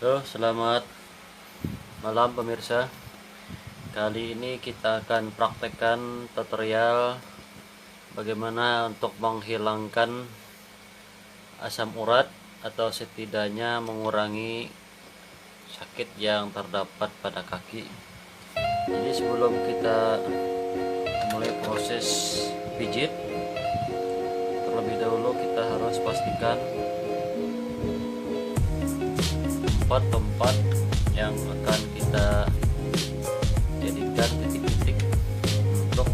Halo, selamat malam pemirsa. Kali ini kita akan praktekkan tutorial bagaimana untuk menghilangkan asam urat atau setidaknya mengurangi sakit yang terdapat pada kaki. Jadi sebelum kita mulai proses pijit, terlebih dahulu kita harus pastikan tempat-tempat yang akan kita jadikan titik-titik untuk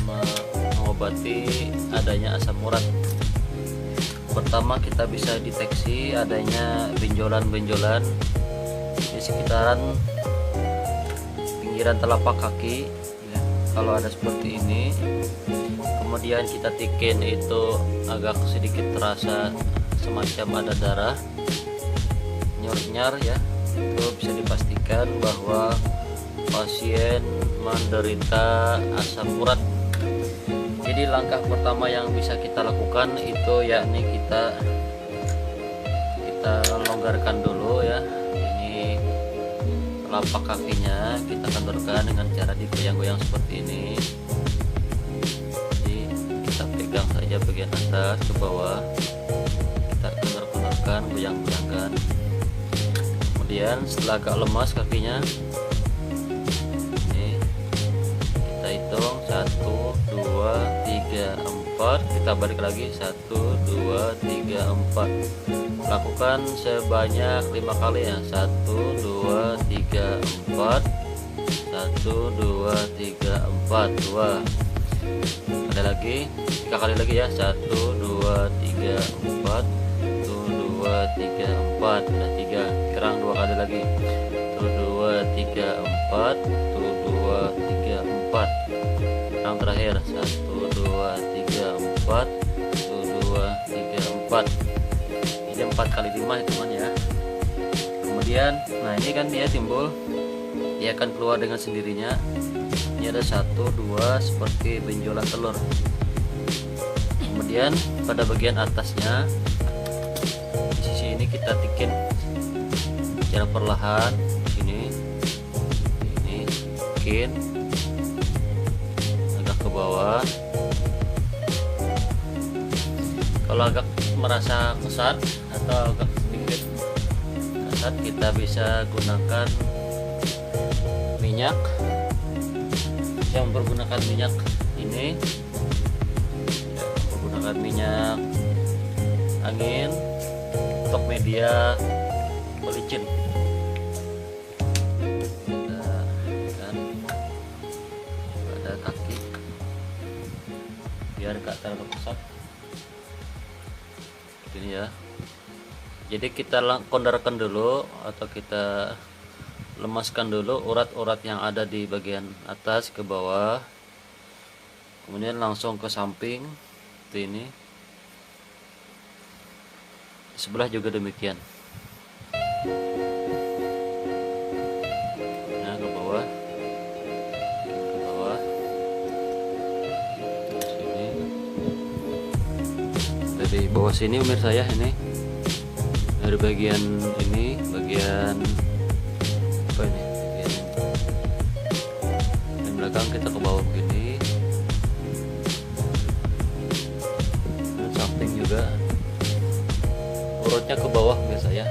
mengobati adanya asam urat. Pertama, kita bisa deteksi adanya benjolan-benjolan di sekitaran pinggiran telapak kaki ya. Kalau ada seperti ini, kemudian kita tikin itu agak sedikit terasa semacam ada darah nyar ya, itu bisa dipastikan bahwa pasien menderita asam urat. Jadi langkah pertama yang bisa kita lakukan itu yakni kita longgarkan dulu ya. Ini telapak kakinya kita kendorkan dengan cara digoyang-goyang seperti ini. Jadi kita pegang saja bagian atas ke bawah, kita kendor-kendorkan, goyang-goyangkan. Kemudian setelah agak lemas kakinya, ini kita hitung 1, 2, 3, 4, kita balik lagi 1, 2, 3, 4. Lakukan sebanyak 5 kali ya. 1, 2, 3, 4, 1, 2, 3, 4, 2. Ada lagi 3 kali lagi ya. 1, 2, 3, 4, 1, 2, 3, 4, udah 3. Sekarang 2 kali lagi. 1, 2, 3, 4, 1, 2, 3, 4. Sekarang terakhir 1, 2, 3, 4, 1, 2, 3, 4. Ini 4 kali 5 hitungannya. Kemudian, nah ini kan dia timbul, dia akan keluar dengan sendirinya. Ini ada 1, 2 seperti benjolan telur. Kemudian pada bagian atasnya, di sisi ini kita tikin secara perlahan. Ini tikin agak ke bawah. Kalau agak merasa kesat atau agak sedikit kasar, kita bisa gunakan minyak. Yang mempergunakan minyak ini menggunakan minyak angin untuk media pelicin. Kita kan pada kaki biar gak terlalu kesat ini ya. Jadi kita kondarkan dulu atau kita lemaskan dulu urat-urat yang ada di bagian atas ke bawah, kemudian langsung ke samping seperti ini. Di sebelah juga demikian. Nah, ke bawah, sini. Dari bawah sini pemirsa ya, ini dari bagian ini, bagian apa ini, bagian belakang kita ke bawah begini, dan samping juga urutnya ke bawah biasa ya.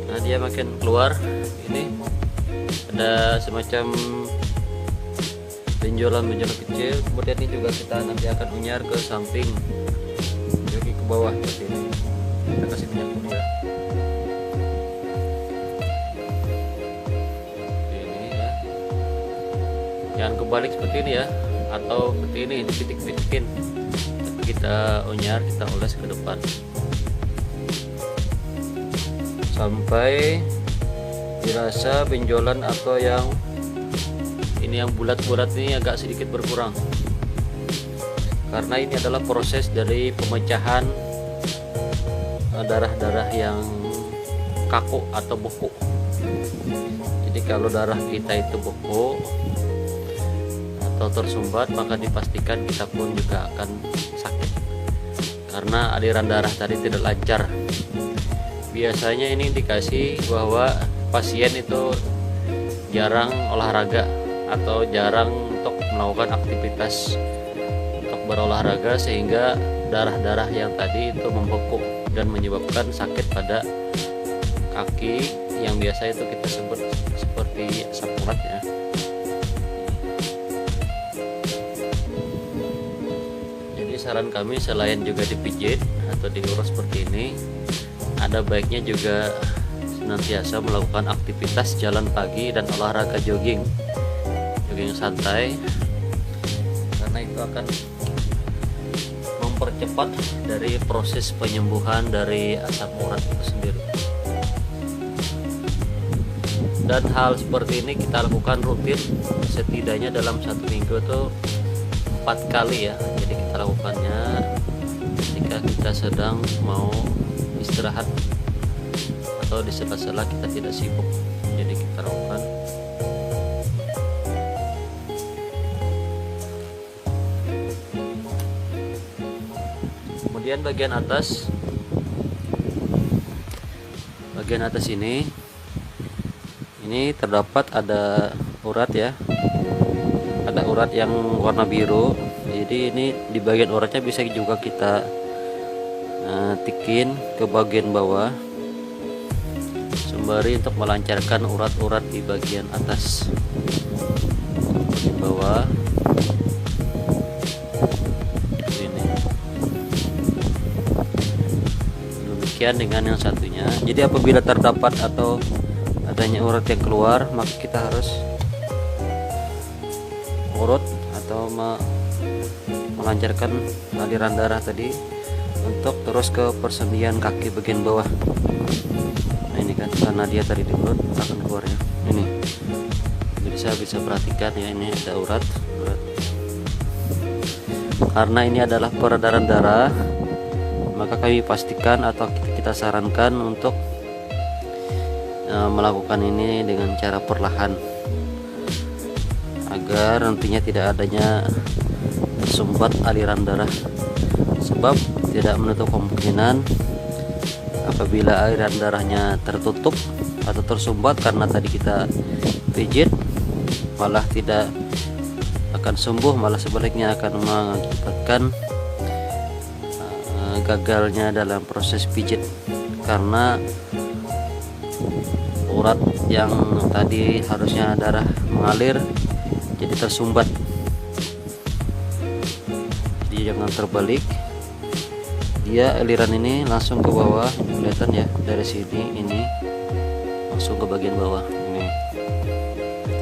Nah, dia makin keluar, ini ada semacam benjolan-benjolan kecil. Kemudian ini juga kita nanti akan unyar ke samping, jadi ke bawah seperti ini. Kita kasih minyak dulu ya. Ini ya, jangan kebalik seperti ini ya, atau seperti ini titik-titikin. Kita unyar, kita oles ke depan sampai dirasa benjolan atau yang ini yang bulat-bulat ini agak sedikit berkurang, karena ini adalah proses dari pemecahan darah-darah yang kaku atau beku. Jadi kalau darah kita itu beku atau tersumbat, maka dipastikan kita pun juga akan sakit karena aliran darah tadi tidak lancar. Biasanya ini indikasi bahwa pasien itu jarang olahraga atau jarang untuk melakukan aktivitas untuk berolahraga, sehingga darah-darah yang tadi itu membekuk dan menyebabkan sakit pada kaki yang biasa itu kita sebut seperti asam urat ya. Jadi saran kami selain juga dipijit atau diurus seperti ini, ada baiknya juga senantiasa melakukan aktivitas jalan pagi dan olahraga jogging santai, karena itu akan mempercepat dari proses penyembuhan dari asam urat itu sendiri. Dan hal seperti ini kita lakukan rutin, setidaknya dalam 1 minggu tuh 4 kali ya. Jadi kita lakukannya ketika kita sedang mau istirahat atau di sela-sela kita tidak sibuk. Jadi kita lakukan. Kemudian bagian atas ini terdapat ada urat ya, ada urat yang warna biru. Jadi ini di bagian uratnya bisa juga kita tikin ke bagian bawah sembari untuk melancarkan urat-urat di bagian atas. Di bawah ini. Demikian dengan yang satunya. Jadi apabila terdapat atau adanya urat yang keluar, maka kita harus urut atau melancarkan aliran darah tadi untuk terus ke persendian kaki bagian bawah. Nah ini kan karena dia tadi di urut akan keluarnya. Ini bisa perhatikan ya, ini ada urat. Karena ini adalah peredaran darah, maka kami pastikan atau kita sarankan untuk melakukan ini dengan cara perlahan agar nantinya tidak adanya sumbat aliran darah, sebab tidak menutup kemungkinan apabila aliran darahnya tertutup atau tersumbat karena tadi kita pijit, malah tidak akan sembuh, malah sebaliknya akan mengakibatkan gagalnya dalam proses pijit karena urat yang tadi harusnya darah mengalir jadi tersumbat. Jadi jangan terbalik, dia aliran ini langsung ke bawah, kelihatan ya, dari sini ini langsung ke bagian bawah. Ini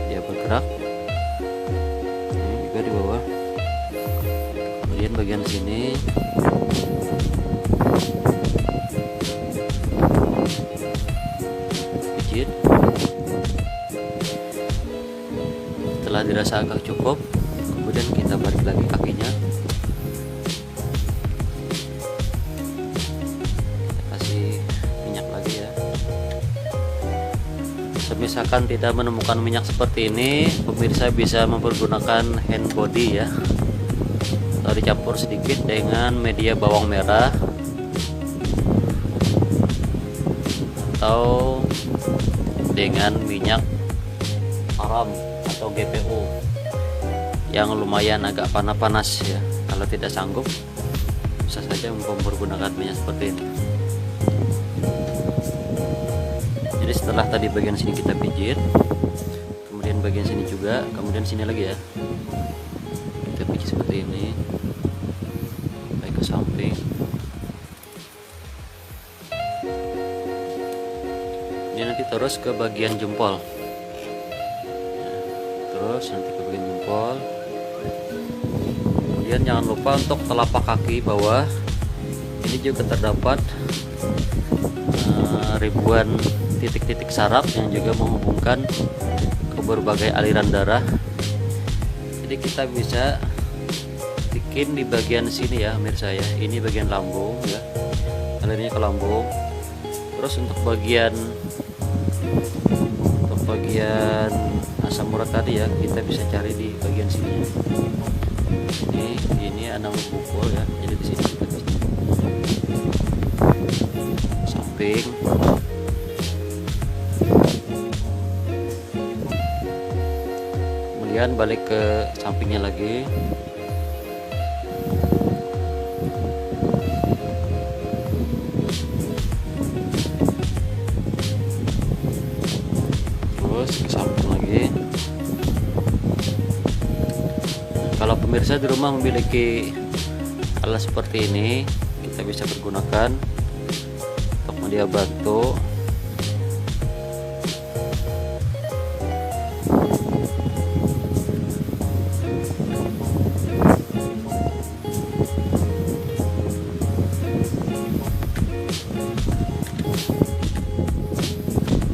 dia bergerak, ini juga di bawah. Kemudian bagian sini pijit. Setelah dirasa agak cukup, kemudian kita balik lagi kakinya, kita kasih minyak lagi ya. Misalkan tidak menemukan minyak seperti ini, pemirsa bisa mempergunakan hand body ya, atau dicampur sedikit dengan media bawang merah atau dengan minyak haram atau GPU yang lumayan agak panas ya. Kalau tidak sanggup, bisa saja mempergunakan minyak seperti ini. Jadi setelah tadi bagian sini kita pijit, kemudian bagian sini juga, kemudian sini lagi ya, kita pijit seperti ini, baik ke samping. Ini nanti terus ke bagian jempol, terus nanti ke bagian jempol. Kemudian jangan lupa untuk telapak kaki bawah, ini juga terdapat ribuan titik-titik saraf yang juga menghubungkan ke berbagai aliran darah. Jadi kita bisa tikin di bagian sini ya pemirsa ya, ini bagian lambung ya, alirnya ke lambung. Terus untuk bagian asam urat tadi ya, kita bisa cari di bagian sini. ini anak pukul ya, jadi di sini samping. Kemudian balik ke sampingnya lagi. Terus ke samping lagi. Kalau pemirsa di rumah memiliki alat seperti ini, kita bisa pergunakan untuk media bantu.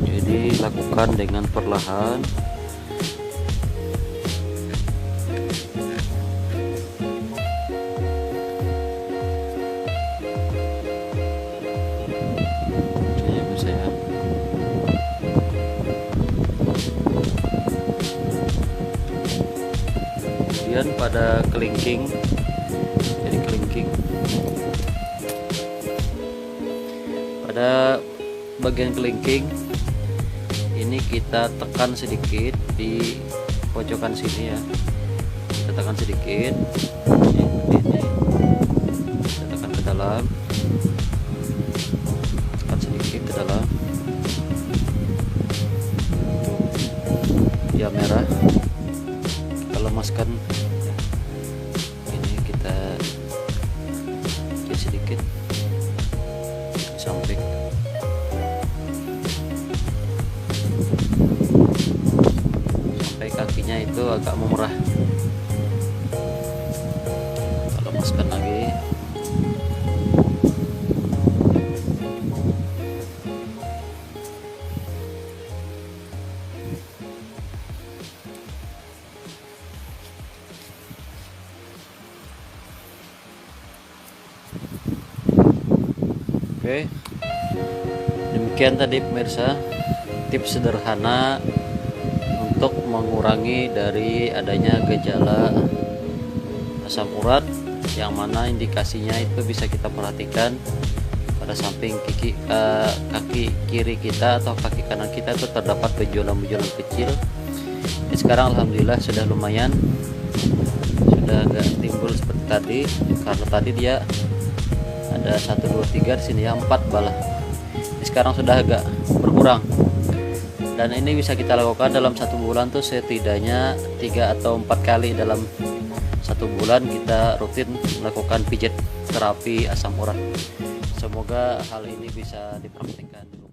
Jadi lakukan dengan perlahan. Kemudian pada kelingking, jadi kelingking pada bagian kelingking ini kita tekan sedikit di pojokan sini ya, kita tekan sedikit ini, kita tekan ke dalam, tekan sedikit ke dalam. Dia merah, kita lemaskan ya. Ini kita sedikit di samping, sampai kakinya itu agak memerah. Kita lemaskan lagi. Oke, demikian tadi pemirsa tips sederhana untuk mengurangi dari adanya gejala asam urat, yang mana indikasinya itu bisa kita perhatikan pada samping kaki kiri kita atau kaki kanan kita itu terdapat benjolan-benjolan kecil. Ini sekarang alhamdulillah sudah lumayan, sudah agak timbul seperti tadi, karena tadi dia ada 1 2 3 di sini ya, 4 balah. Ini sekarang sudah agak berkurang, dan ini bisa kita lakukan dalam 1 bulan tuh setidaknya 3 atau 4 kali dalam 1 bulan kita rutin melakukan pijat terapi asam urat. Semoga hal ini bisa dipraktikkan.